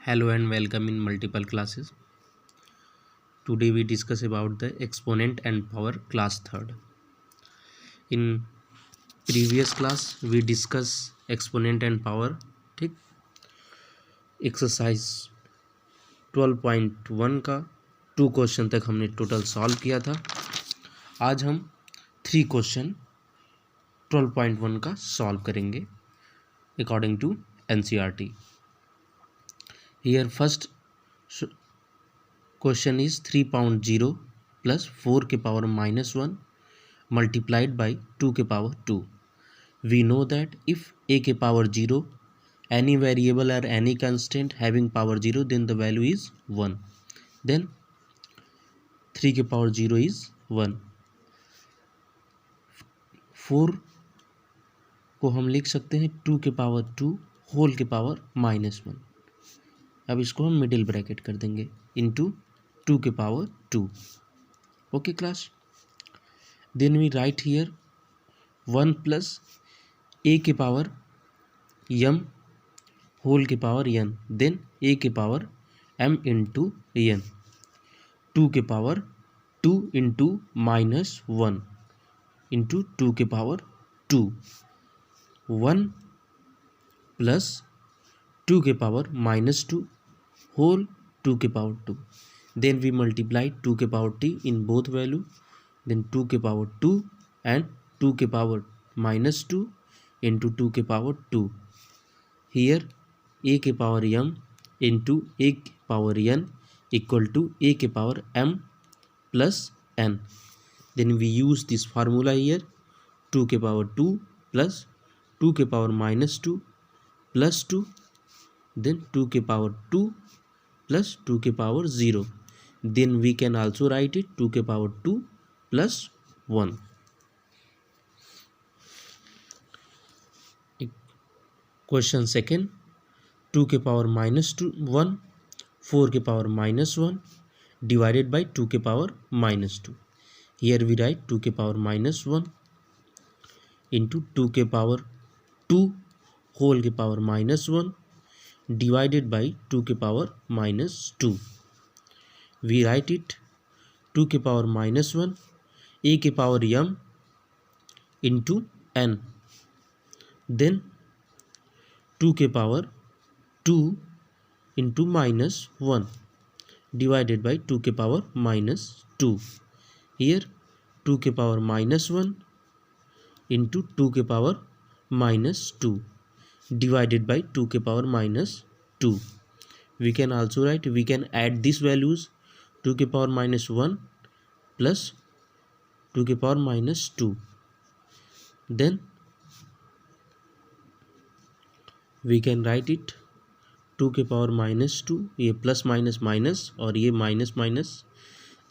Hello and welcome in multiple classes. Today we discuss about the exponent and power class third. In previous class we discuss exponent and power. ठीक, exercise 12.1 का 2 question तक हमने total solve किया था. आज हम 3 question 12.1 का solve करेंगे according to NCERT. Here first question is 3 pound 0 plus 4 के power minus 1 multiplied by 2 के power 2. We know that if a के power 0 any variable or any constant having power 0 then the value is 1. Then 3 के power 0 is 1. 4 को हम लिख सकते हैं 2 के power 2 होल के power minus 1. अब इसको हम मिडिल ब्रैकेट कर देंगे इंटू 2 के power 2. Okay class. Then we write here 1 plus a के पावर m होल के पावर n. देन ए के पावर m इंटू n. 2 के पावर 2 इंटू माइनस 1 इंटू 2 के पावर 2. 1 प्लस 2 के पावर माइनस 2 whole 2 के पावर 2. Then we multiply 2 के power t in both value. Then 2 के power 2 and 2 के power minus 2 into 2 के power 2. Here a के power m into a के power n equal to a के power m plus n. Then we use this formula here. 2 के power 2 plus 2 के power minus 2 plus 2. Then 2 के power 2 plus 2 के power 0. Then we can also write it 2 के power 2 plus 1. Question second. 2 के power minus 2 1 4 के power minus 1 divided by 2 के power minus 2. Here we write 2 के power minus 1 into 2 के power 2 whole के power minus 1 divided by 2 के power minus 2. We write it 2 के power minus 1 a के power m into n. Then 2 के power 2 into minus 1 divided by 2 के power minus 2. Here 2 के power minus 1 into 2 के power minus 2 divided by 2 के power minus 2. We can also write, we can add these values 2 के power minus 1 plus 2 के power minus 2. Then we can write it 2 के power minus 2. ये plus minus minus और ये minus minus,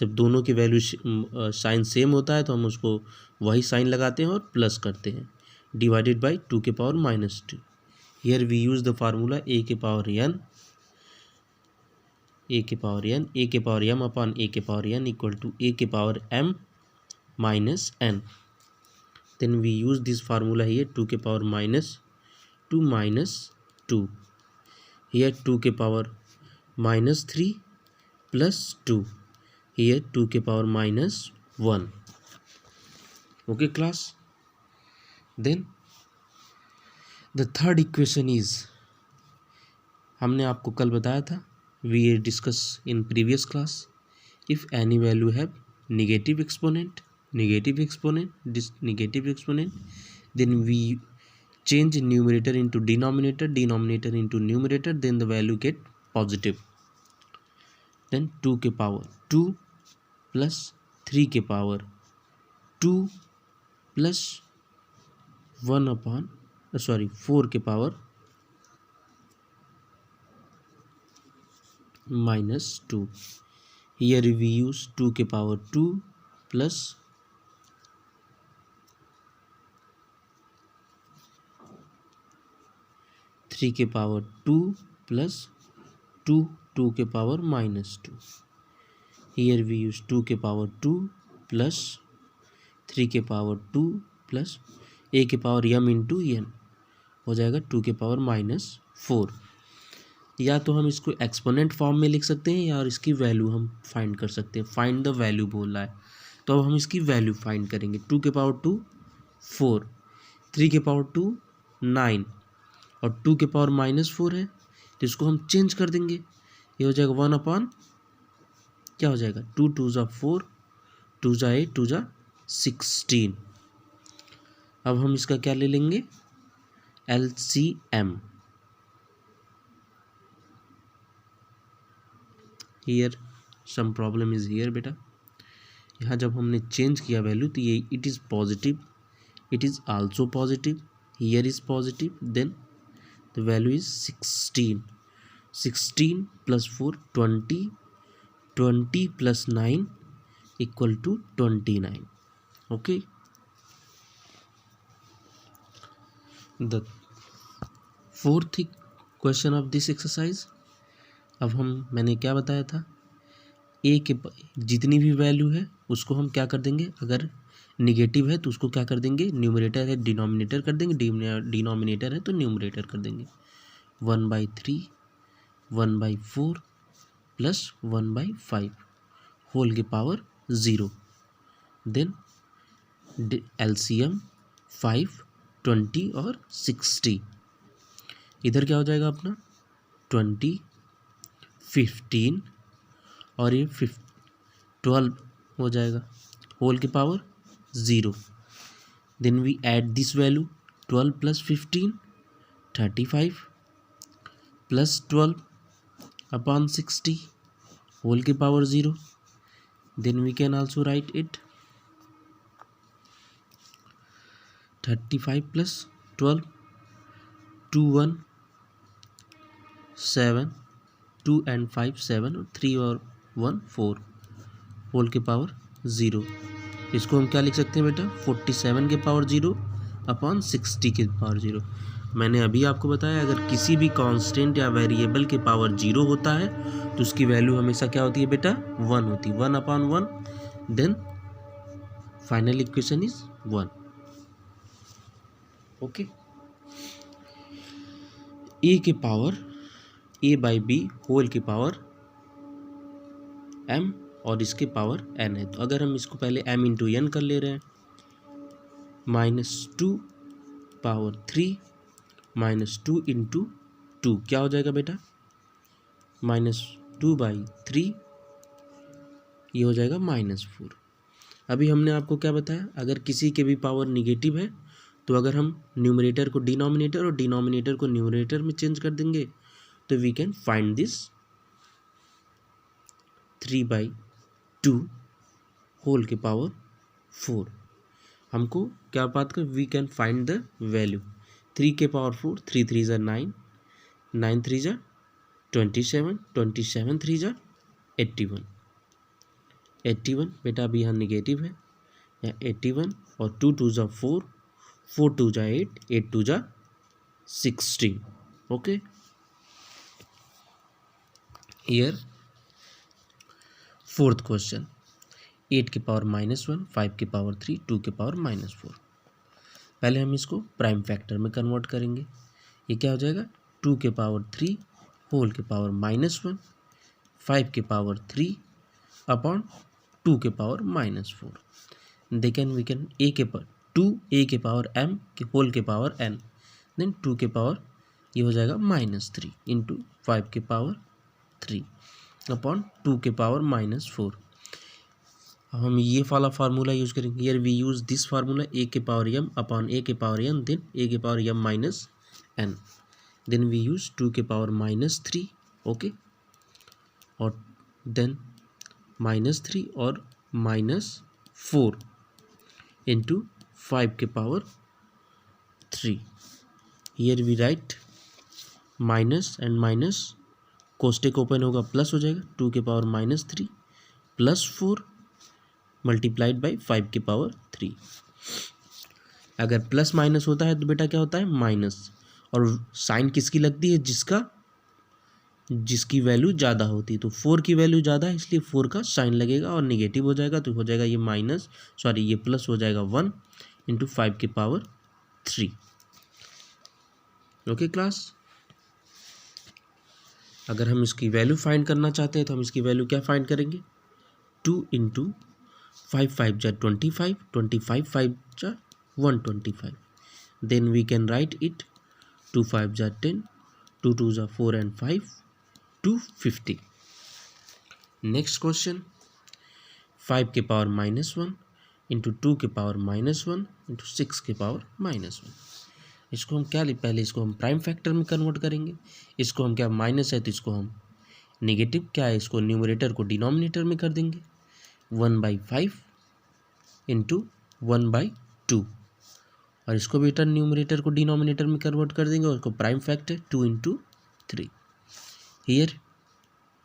जब दोनों की वैल्यू साइन सेम होता है तो हम उसको वही साइन लगाते हैं और प्लस करते हैं. डिवाइडेड बाई 2 के power minus 2. Here we use the formula a के पावर n a के पावर m upon a के power n equal to a के power m minus n. Then we use this formula here 2 के power minus 2 minus 2. Here 2 के power minus 3 plus 2. Here 2 के power minus 1. Okay class. Then the third equation is, हमने आपको कल बताया था, we discuss in previous class, if any value have negative exponent, then we change numerator into denominator into numerator, then the value get positive. Then 2 के power 2 plus 3 के power 2 plus 1 upon 4 के power minus 2. Here we use 2 के power 2 plus 3 के power 2 plus 2 के power minus 2. Here we use 2 के power 2 plus 3 के power 2 plus a के power m into n हो जाएगा 2 के पावर minus 4. या तो हम इसको एक्सपोनेंट फॉर्म में लिख सकते हैं या और इसकी वैल्यू हम फाइंड कर सकते हैं। फाइंड द वैल्यू बोल रहा है, तो अब हम इसकी वैल्यू फाइंड करेंगे। 2 के पावर 2 4, 3 के पावर 2 9 और 2 के पावर -4 है, तो इसको हम चेंज कर देंगे। ये हो जाएगा 1 अपॉन क्या हो जाएगा 2 2 ज़ा 4, 2 ज़ा 8, 2 ज़ा 16। अब हम इसका क्या ले लेंगे LCM। Here some problem is here बेटा, यहाँ जब हमने चेंज किया वैल्यू तो ये it is positive, it is also positive, here is positive, then the value is 16। 16 + 4 20, 20 + 9 = 29। Okay, the fourth question of this exercise. अब मैंने क्या बताया था, ए के जितनी भी वैल्यू है उसको हम क्या कर देंगे, अगर निगेटिव है तो उसको क्या कर देंगे, न्यूमरेटर है डिनोमिनेटर कर देंगे, डिनोमिनेटर है तो न्यूमरेटर कर देंगे। 1/3, 1/4 + 1/5 होल के पावर 0। देन LCM 5, 20 और 60। इधर क्या हो जाएगा अपना 20, 15 और ये 12 हो जाएगा होल के power 0। Then we add this value 12 + 15 35 + 12 upon 60 whole के power 0। Then we can also write it 35 + 12 2 1 7, 2 and 5 7 और 3 और 1 4 होल के पावर 0। इसको हम क्या लिख सकते हैं बेटा 47 के पावर 0 अपॉन 60 के पावर 0। मैंने अभी आपको बताया अगर किसी भी कांस्टेंट या वेरिएबल के पावर 0 होता है तो उसकी वैल्यू हमेशा क्या होती है बेटा 1 होती है, 1/1। Then final equation is 1। Okay, a के पावर a/b होल के पावर m और इसके पावर n है, तो अगर हम इसको पहले m × n कर ले रहे हैं, -2 पावर 3 -2 × 2 क्या हो जाएगा बेटा -2/3, ये हो जाएगा -4। अभी हमने आपको क्या बताया, अगर किसी के भी पावर निगेटिव है तो अगर हम न्यूमरेटर को डिनोमिनेटर और डिनोमिनेटर को न्यूमरेटर में चेंज कर देंगे तो we can find this 3/2 whole के पावर 4। हमको क्या बात कर, we can find the value 3 के पावर 4, 3 3 ज़ा 9, 9 3 ज़ा 27, 27 3 ज़ा 81, 81 बेटा अभी यहाँ निगेटिव है, यहाँ 81 और 2 2 ज़ा 4, 4 2 ज़ा 8, 8 2 ज़ा 16। ओके, हियर फोर्थ क्वेश्चन 8 के पावर -1, 5 के पावर 3, 2 के पावर -4। पहले हम इसको प्राइम फैक्टर में कन्वर्ट करेंगे। ये क्या हो जाएगा 2 के पावर 3 होल के पावर -1, 5 के पावर 3 अपॉन 2 के power -4। Then we can a के पावर m के होल के पावर n, देन 2 के पावर ये हो जाएगा -3 × 5 के पावर 3 अपॉन 2 के पावर -4। अब हम ये वाला फार्मूला यूज करेंगे, here we use this formula a के पावर m अपॉन a के पावर n, देन a के power m - n, then we use 2 के पावर -3। ओके, और देन -3 और -4 इंटू 5 के power 3। Here we write minus and minus, कोष्टक open होगा plus हो जाएगा 2 के पावर -3 + 4 मल्टीप्लाइड बाई 5 के पावर 3। अगर प्लस माइनस होता है तो बेटा क्या होता है माइनस, और साइन किसकी लगती है जिसकी वैल्यू ज़्यादा होती है, तो 4 की वैल्यू ज़्यादा है इसलिए 4 का साइन लगेगा और निगेटिव हो जाएगा, तो हो जाएगा ये प्लस हो जाएगा 1 × 5 के पावर 3। ओके क्लास, अगर हम इसकी वैल्यू फाइंड करना चाहते हैं तो हम इसकी वैल्यू क्या फाइंड करेंगे, 2 इंटू 5 5 जा 25, 25 5 जा 125, then we can write it 2 5 जा 10, 2 2 जा 4 and 5 250। नेक्स्ट क्वेश्चन, 5 के पावर -1 इंटू 2 के पावर -1 इंटू 6 के पावर -1। इसको हम क्या पहले इसको हम प्राइम फैक्टर में कन्वर्ट करेंगे। इसको हम क्या माइनस है तो इसको हम नेगेटिव क्या है, इसको न्यूमरेटर को डिनोमिनेटर में कर देंगे। 1/5 इंटू 1/2 और इसको भी रिटर्न न्यूमरेटर को डिनोमिनेटर में कन्वर्ट कर देंगे और इसको prime factor 2 into 3। Here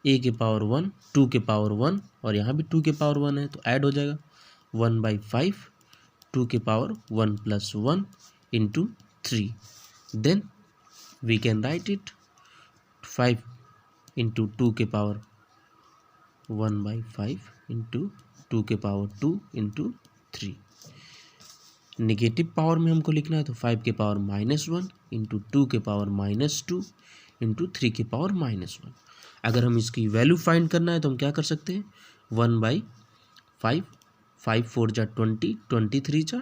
a के पावर 1, 2 के पावर 1 और यहाँ भी 2 के पावर 1 है तो ऐड हो जाएगा 1/5 2 के पावर 1 + 1 into 3। Then we can write it 5 into 2 के पावर 1/5 इंटू 2 के पावर 2 इंटू 3। नेगेटिव पावर में हमको लिखना है तो 5 के पावर -1 इंटू 2 के पावर -2 इंटू 3 के पावर -1। अगर हम इसकी वैल्यू फाइंड करना है तो हम क्या कर सकते हैं, 1/5 5 4 जा 20, 23 जा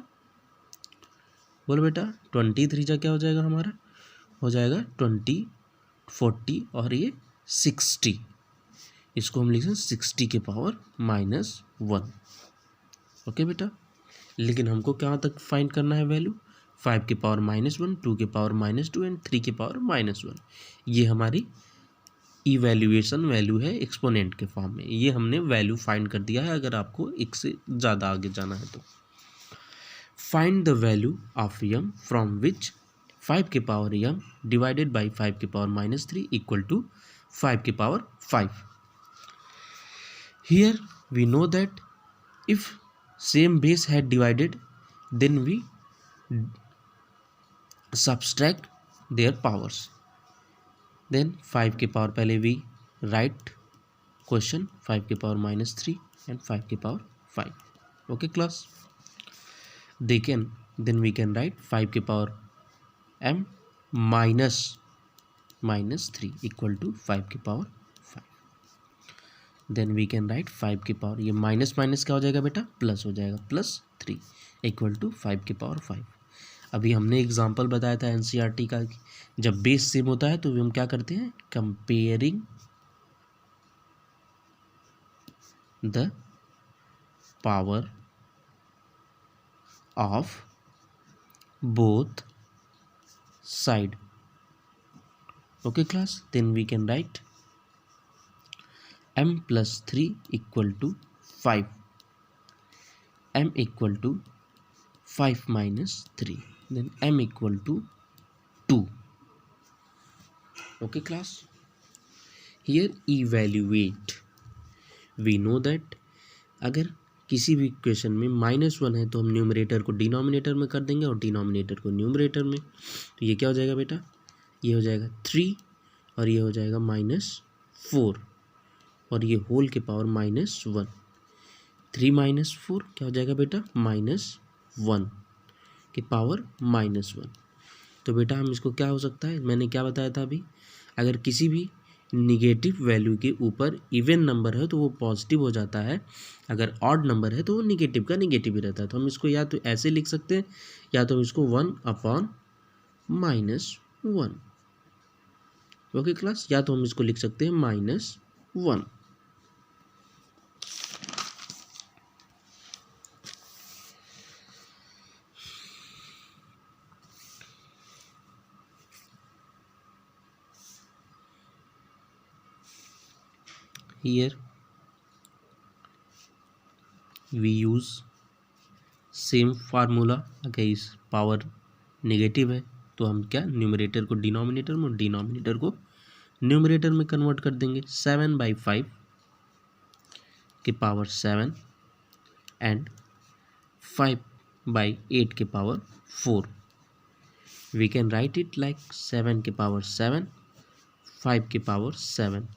बोलो बेटा 23 जा क्या हो जाएगा हमारा, हो जाएगा 20 40 और ये 60। इसको हम लिख सकते 60 के पावर -1। ओके बेटा, लेकिन हमको कहाँ तक फाइंड करना है वैल्यू, 5 के पावर -1 2 के पावर -2 एंड 3 के पावर -1। ये हमारी इवैल्यूएशन वैल्यू है एक्सपोनेंट के फॉर्म में। ये हमने वैल्यू फाइंड कर दिया है। अगर आपको एक से ज़्यादा आगे जाना है तो find the value of m from which 5 के पावर m डिवाइडेड बाई 5 के पावर -3 इक्वल टू 5 के power 5। Here we know that if same base had divided then we subtract their powers। देन 5 के पावर पहले वी राइट क्वेश्चन 5 के power -3 and 5 के power 5। Okay class, then we can write 5 के power m -3 equal to 5 के power 5। Then we can write 5 के power, ये minus minus क्या हो जाएगा बेटा, प्लस हो जाएगा, +3 इक्वल टू 5 के पावर 5। अभी हमने एग्जांपल बताया था एनसीईआरटी का, जब बेस सेम होता है तो हम क्या करते हैं, comparing the power of both side. Okay class, then we can write m + 3 equal to 5, m equal to 5 - 3, then m equal to 2। okay class, here evaluate, we know that अगर किसी भी इक्वेशन में -1 है तो हम न्यूमरेटर को denominator में कर देंगे और डिनोमिनेटर को न्यूमरेटर में। तो ये क्या हो जाएगा बेटा, ये हो जाएगा 3 और ये हो जाएगा -4 और ये होल के पावर -1। 3 - 4 क्या हो जाएगा बेटा, -1 के पावर -1। तो बेटा हम इसको क्या हो सकता है, मैंने क्या बताया था अभी, अगर किसी भी निगेटिव वैल्यू के ऊपर इवन नंबर है तो वो पॉजिटिव हो जाता है, अगर ऑड नंबर है तो वो निगेटिव का निगेटिव ही रहता है। तो हम इसको या तो ऐसे लिख सकते हैं या तो हम इसको 1/-1। ओके क्लास, या तो हम इसको लिख सकते हैं -1। Here we use same formula. अगर इस पावर नेगेटिव है तो हम क्या, न्यूमरेटर को डिनोमिनेटर में, डिनोमिनेटर को न्यूमरेटर में कन्वर्ट कर देंगे। 7/5 के पावर 7 एंड 5/8 के power 4। We can write it like 7 के पावर 7, 5 के पावर 7,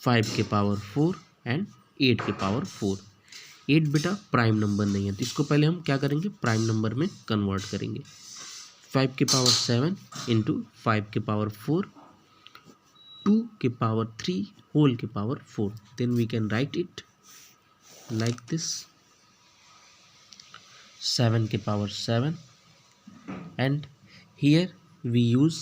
5 के पावर 4 एंड 8 के पावर 4। 8 बेटा प्राइम नंबर नहीं है तो इसको पहले हम क्या करेंगे, प्राइम नंबर में कन्वर्ट करेंगे। 5 के पावर 7 इंटू 5 के पावर 4 2 के पावर 3 होल के power 4. Then we can write it like this, 7 के power 7, and here we use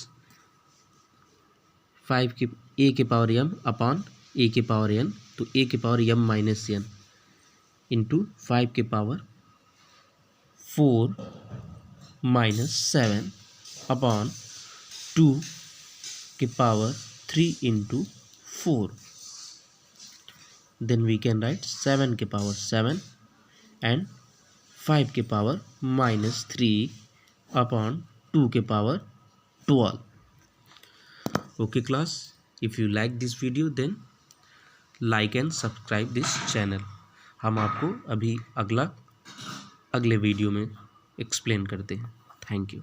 5 के a के पावर m अपॉन a के पावर n, तो a के power m minus n into 5 के पावर 4 माइनस 7 अपॉन 2 के power 3 into 4. Then we can write 7 के power 7 and 5 के पावर minus 3 upon 2 के power 12. Okay class, if you like this video then like and subscribe this channel. हम आपको अभी अगले video में एक्सप्लेन करते हैं. Thank you.